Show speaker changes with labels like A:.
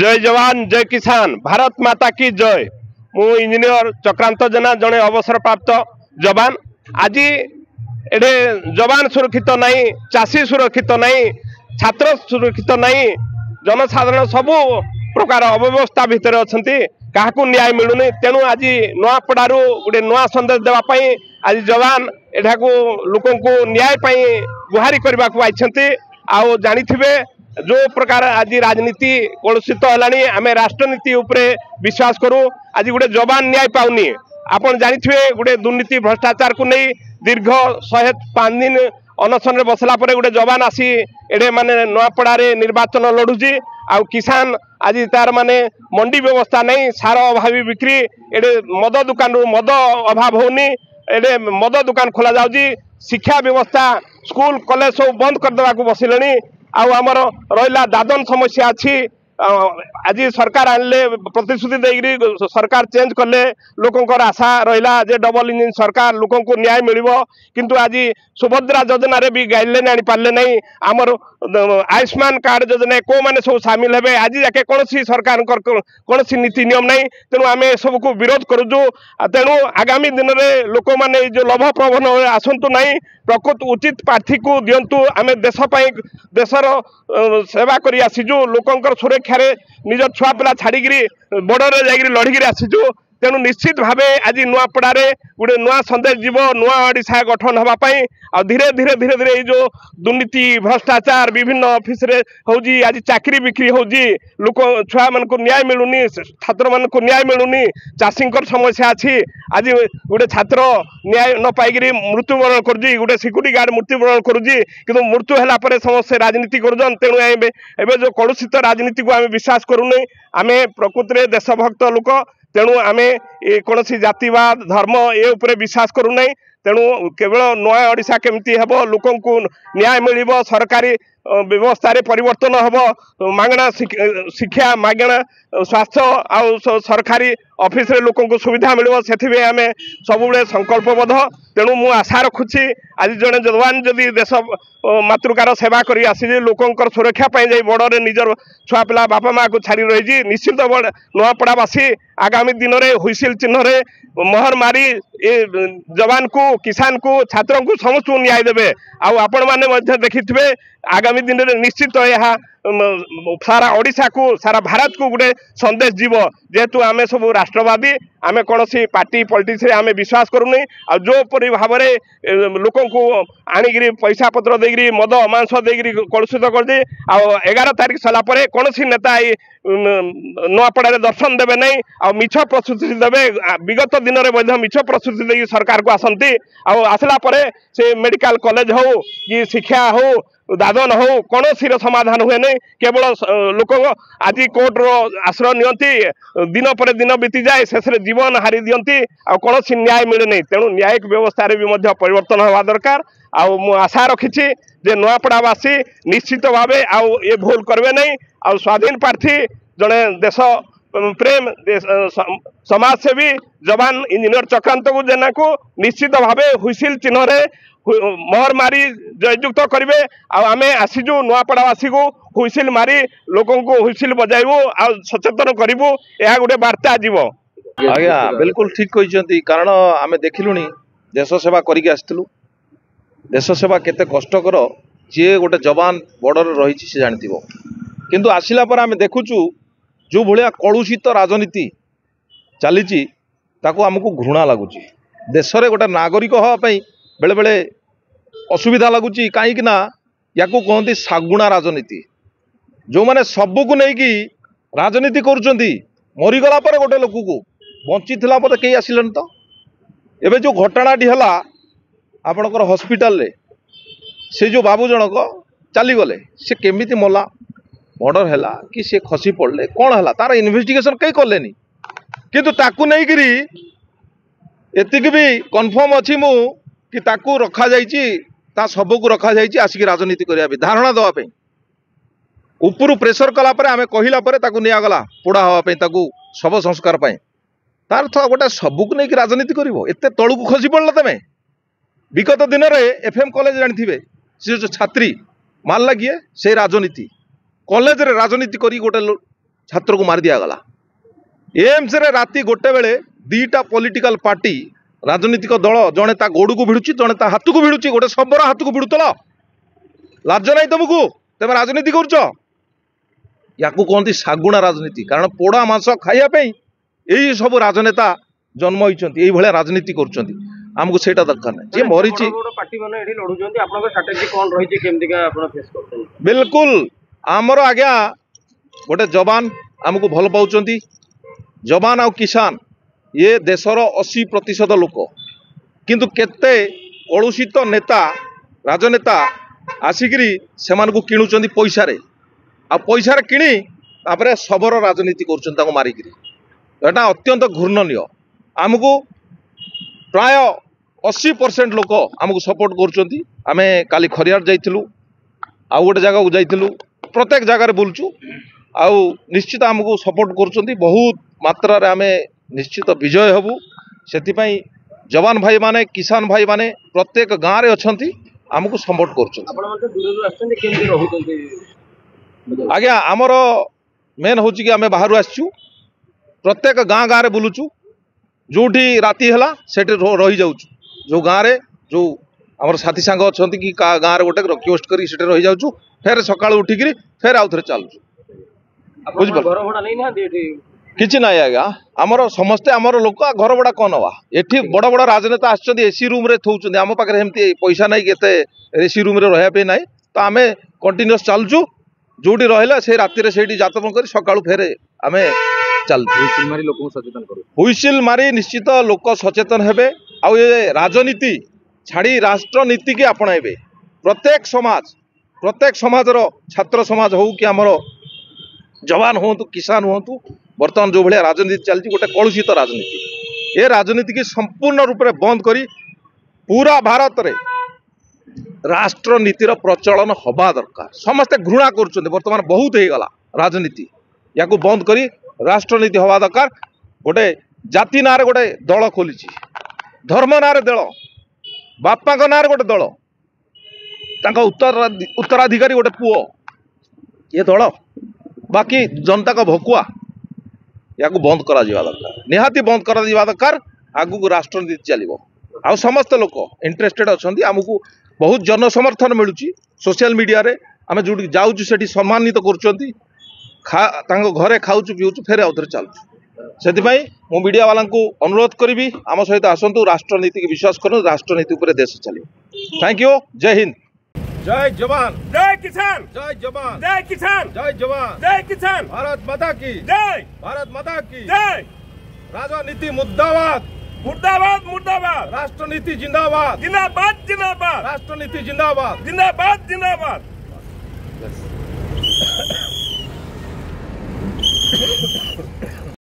A: जय जवान जय किसान भारत माता की जय। मु इंजीनियर चक्रांत जेना जड़े अवसर प्राप्त जवान। आज एडे जवान सुरक्षित नहीं, चाषी सुरक्षित नहीं, छात्र सुरक्षित नहीं, जनसाधारण सबू प्रकार अव्यवस्था भितर अच्छा क्या न्याय मिलूनी। तेणु आज नुआपड़ारू गोटे नुआ संदेश देवाई आज जवान एठा लोक न्याय गुहारी करने को आई जानी जो प्रकार आज राजनीति कलुषित है आम राष्ट्रनीति उपरे विश्वास करूँ। आज गोटे जवान न्याय पाऊनी। आपन जानी गोटे दुर्नीति भ्रष्टाचार को नहीं दीर्घ 105 दिन अनशन बसला गोटे जवान आसी एडे माने नुआपड़ारे निर्वाचन लड़ुची। आउ किसान आज तार माने मंडी व्यवस्था नहीं, सार अभावी बिक्री, एडे मद दुकान मद अभाव होनी, एडे मद दुकान खोला जाउची। शिक्षा व्यवस्था स्कूल कॉलेज सब बंद करदेवा को बसिले। आमर रहा दादन समस्या अच्छी। आज सरकार आनले प्रतिश्रुति देगी सरकार चेंज कले लोकंर आशा रहा जे डबल इंजिन सरकार लोक न्याय मिल। किंतु आज सुभद्रा योजना भी गाइडलाइन आनी पारे नहीं। आमर आयुष्मान कार्ड योजना को मैंने सब सामिल हे आज जाके कौन सरकार कौन नीति नियम नहीं। तेणु आम सब को विरोध करुचु। तेणु आगामी दिन में लोक मैंने जो लोभ प्रबन आसतु नहीं, प्रकृत उचित प्रार्थी को दिंतु। आम देशर सेवा कर आसीचु, लोकंर सुरक्षा निज छुआ पिला छाड़ी बॉर्डर जा लड़िकी आसीचु। तेणु निश्चित भावे आज नुआपड़ारे गोटे नुआ संदेश जीव नुआ ओडिशा गठन होगापाई। आ धीरे धीरे धीरे धीरे ये जो दुर्नीति भ्रष्टाचार विभिन्न ऑफिस रे होजी, आज चाकरी बिक्री होजी, लोक छुआ मान को न्याय मिलूनी, छात्र मान को न्याय मिलूनी, चाषी समस्या अच्छी। आज गोटे छात्र न्याय न पाई मृत्युवरण करुँच, गोटे सिक्यूरीटी गार्ड मृत्युवरण करुँच, कि मृत्यु है समस्त राजनीति करुन। तेणु एवं जो कलुषित राजनीति को आम विश्वास करूनी। आम प्रकृति में देशभक्त लोक, तेणु आम कौन जातिवाद धर्म ये उपरे विश्वास करूना। तेणु केवल नुआ ओडिशा केमती हेब, लोक न्याय मिल, सरकारी व्यवस्था रे परिवर्तन हम, मागणा शिक्षा मागणा स्वास्थ्य आउ सरकारी ऑफिस रे लोक सुविधा मिल, से आम सब संकल्पबद्ध। तेणु मु आशा रखुची आज जड़े जवान जदि देश मातृकार सेवा कर आसी लोकंर सुरक्षा जाई बॉर्डर निजर छुआ पिला बापा माँ को छाड़ी रही निश्चित नुआपड़ावासी आगामी दिन में हुइसिल चिन्ह रे मोहर मारी जवान को किसान को छात्र को समस्त न्याय देवे। आपण मैंने देखिथे आगामी दिन में निश्चित यह सारा ओडिशा को सारा भारत को गोटे संदेश जीव। जेहेतु आम सब राष्ट्रवादी, आम कौन पार्टी पॉलिटिक्स रे आम विश्वास करूनी। आ जो परी भाव में लोक आणिकी पैसा पत्र देगी मद मांस देगी कलुषित कर दी। 11 तारीख सरला कौन नेता नुआपड़ा दर्शन देवे नहीं, आ मिछ प्रस्तुति देवे। विगत दिन में मिछ प्रस्तुति देगी सरकार को आसती। आसला से मेडिकल कॉलेज हो कि शिक्षा हो दादन हो कौन समाधान हुए नहीं। केवल लोक आज कोर्ट रो आश्रय नियंती, दिन पर दिन बीती जाए, शेष जीवन हारी दियंती, आ कौन न्याय मिले नहीं। तेणु न्यायिक व्यवस्था रे भी परिवर्तन होगा दरकार। आशा रखी जे नुआपड़ावासी निश्चित भाव ये भूल करवे नहीं। स्वाधीन प्रार्थी जड़े देश प्रेम समाजसेवी जवान इंजीनियर चक्रांत को जेना को निश्चित भाव हुइसिल चिन्ह रे मोहर मारी जययुक्त करेंगे। आम आसीजु नुआपड़ावासी को हुइसिल मारी लोक हुइसिल बजाइबू आ सचेतन करूँ। यह गोटे वार्ता जीव।
B: आज्ञा बिल्कुल ठीक कहते। कारण आम देखिलुनी देश सेवा करके आसलु। देश सेवा केते कष्टकर जी गोटे जवान बॉर्डर रही से जानथ। किंतु आसिला पर आम देखुचु जो भाया कलुषित राजनीति चली आमको घृणा लगुच। देश में गोटे नागरिक हाँपाई बेले बेले असुविधा लगुच। कहीं या कहती सागुणा राजनीति। जो मैंने सबको लेकिन राजनीति करुँच मरीगला गोटे लोक को बंची कहीं आसिले तो। एवं जो घटनाटी है आपणकर हॉस्पिटल रे से जो बाबू जनक चलीगले से केमिति मला मर्डर है कि सी खसी पड़े कौन है तार इन्वेस्टिगेशन कहीं कले किंतु ताकू नहीं करी एतिक भी कन्फर्म अच्छी मु कि ताकू रखा ता सब को रखा आसिक राजनीति करने धारणा देवाई उपरू प्रेसर कलापर आम कहला निगला पोड़ा हाँपाई शव संस्कार तार तो गोटे सबको नहीं राजनीति कर एत तलू को खसी पड़ल। तुम विगत दिन में एफएम कॉलेज जानी से जो छात्री मार लगिए से राजनीति कॉलेज रे राजनीति करी गोटे छात्र को मार दिगला एम्स रे राति गोटे बेले दीटा पॉलिटिकल पार्टी राजनीतिक दल जड़े ता गोड़ को भिड़ुची जड़े ता हाथ को भिड़ुची गोटे शबर हाथ को भिड़ुतल लाज नहीं तुमको तुम राजनीति करुच या कहती सागुणा राजनीति कारण पोड़ा मांस खाइबा यही सब राजनेता जन्म होती राजनीति करुँच आमको सेटा दरकार नहीं जी मरी बिल्कुल आमर आज्ञा गोटे जवान आमको भल पाँच जवान आ किसान ये देशर 80% लोक किंतु केते कलुषित नेता राजनेता आसिकी से किणुंट पैसा आ पैसा किणी तापर शबर राजनीति कर मारिकी एटा अत्यंत घूर्णनीय आमको प्राय 80% लोक आमको सपोर्ट करें काली खरियार जाइलु आउ गोटे जगह को जाइलु प्रत्येक जगार बुलचु आउ निश्चित आमको सपोर्ट कर बहुत मात्रा आम निश्चित विजय हबु से जवान भाई माने किसान भाई माने प्रत्येक गाँव में अच्छा आमको सपोर्ट कर आज्ञा आमर मेन हूँ कि आम बाहर आसचु प्रत्येक गाँ गाँव में बुलुचु जोठी राति है से रही जाऊँ जो गाँव में जो आमर साथी सांग अच्छा कि गाँव में गोटे रिक्वेस्ट कर रही जाऊँ फेर सका उठिक फेर आउ थे चलुचु बुझे किसी ना आज्ञा आमर समस्ते आमर लोक घर भड़ा कौन हवा एठी बड़ बड़ राजनेता आसुँच एसी रूम रे थौचुंदी आम पाखे एमती पैसा नहीं केते एसी रूम रे रहा ना तो आम कंटिन्यूस चलुचु जोटी रहा से राति से जातम कर सका फेर आम चल हुईसिल मारी निश्चित लोक सचेतन हेबे आउ ये राजनीति छाड़ी राष्ट्रनीति की आपणाइबे प्रत्येक समाज छात्र समाज हो कि आमर जवान हूँ किसान हूँ बर्तमान जो भाया राजनीति चलती गोटे कलुषित राजनीति ये राजनीति की संपूर्ण रूप से बंद करी पूरा भारत रे राष्ट्रनीतिर प्रचलन हवा दरकार समस्ते घृणा कर बर्तमान बहुत हो गला राजनीति या बंद करी राष्ट्रनीति हवा दरकार गोटे जाति ना गोटे दल खोली धर्म ना दल बापा ना गोटे दल उत्तराधिकारी गोटे पुओ ये दल बाकी जनता का भकुआ या बंद करा दरकार निहाती बंद करा दरकार आगु राष्ट्रनीति चलो आ समस्त लोक इंटरेस्टेड अच्छा आमको बहुत जन समर्थन मिलूँ सोशल मीडिया रे आम जो जाऊँ से सम्मानित कर घरे खाऊ पीऊँ फेर आउ थे चलुँ से मु मीडिया वाला अनुरोध करी आम सहित आसतु राष्ट्रनीति की विश्वास करूँ राष्ट्रनीति उपर देश चलो थैंक यू जय हिंद जय जवान
C: जय किसान
B: जय जवान
C: जय किसान
B: जय जवान
C: जय किसान
B: भारत माता की
C: जय
B: भारत माता की
C: जय
B: राजनीति मुर्दाबाद
C: मुर्दाबाद मुर्दाबाद
B: राष्ट्रनीति जिंदाबाद
C: जिंदाबाद जिंदाबाद
B: राष्ट्रनीति जिंदाबाद
C: जिंदाबाद जिंदाबाद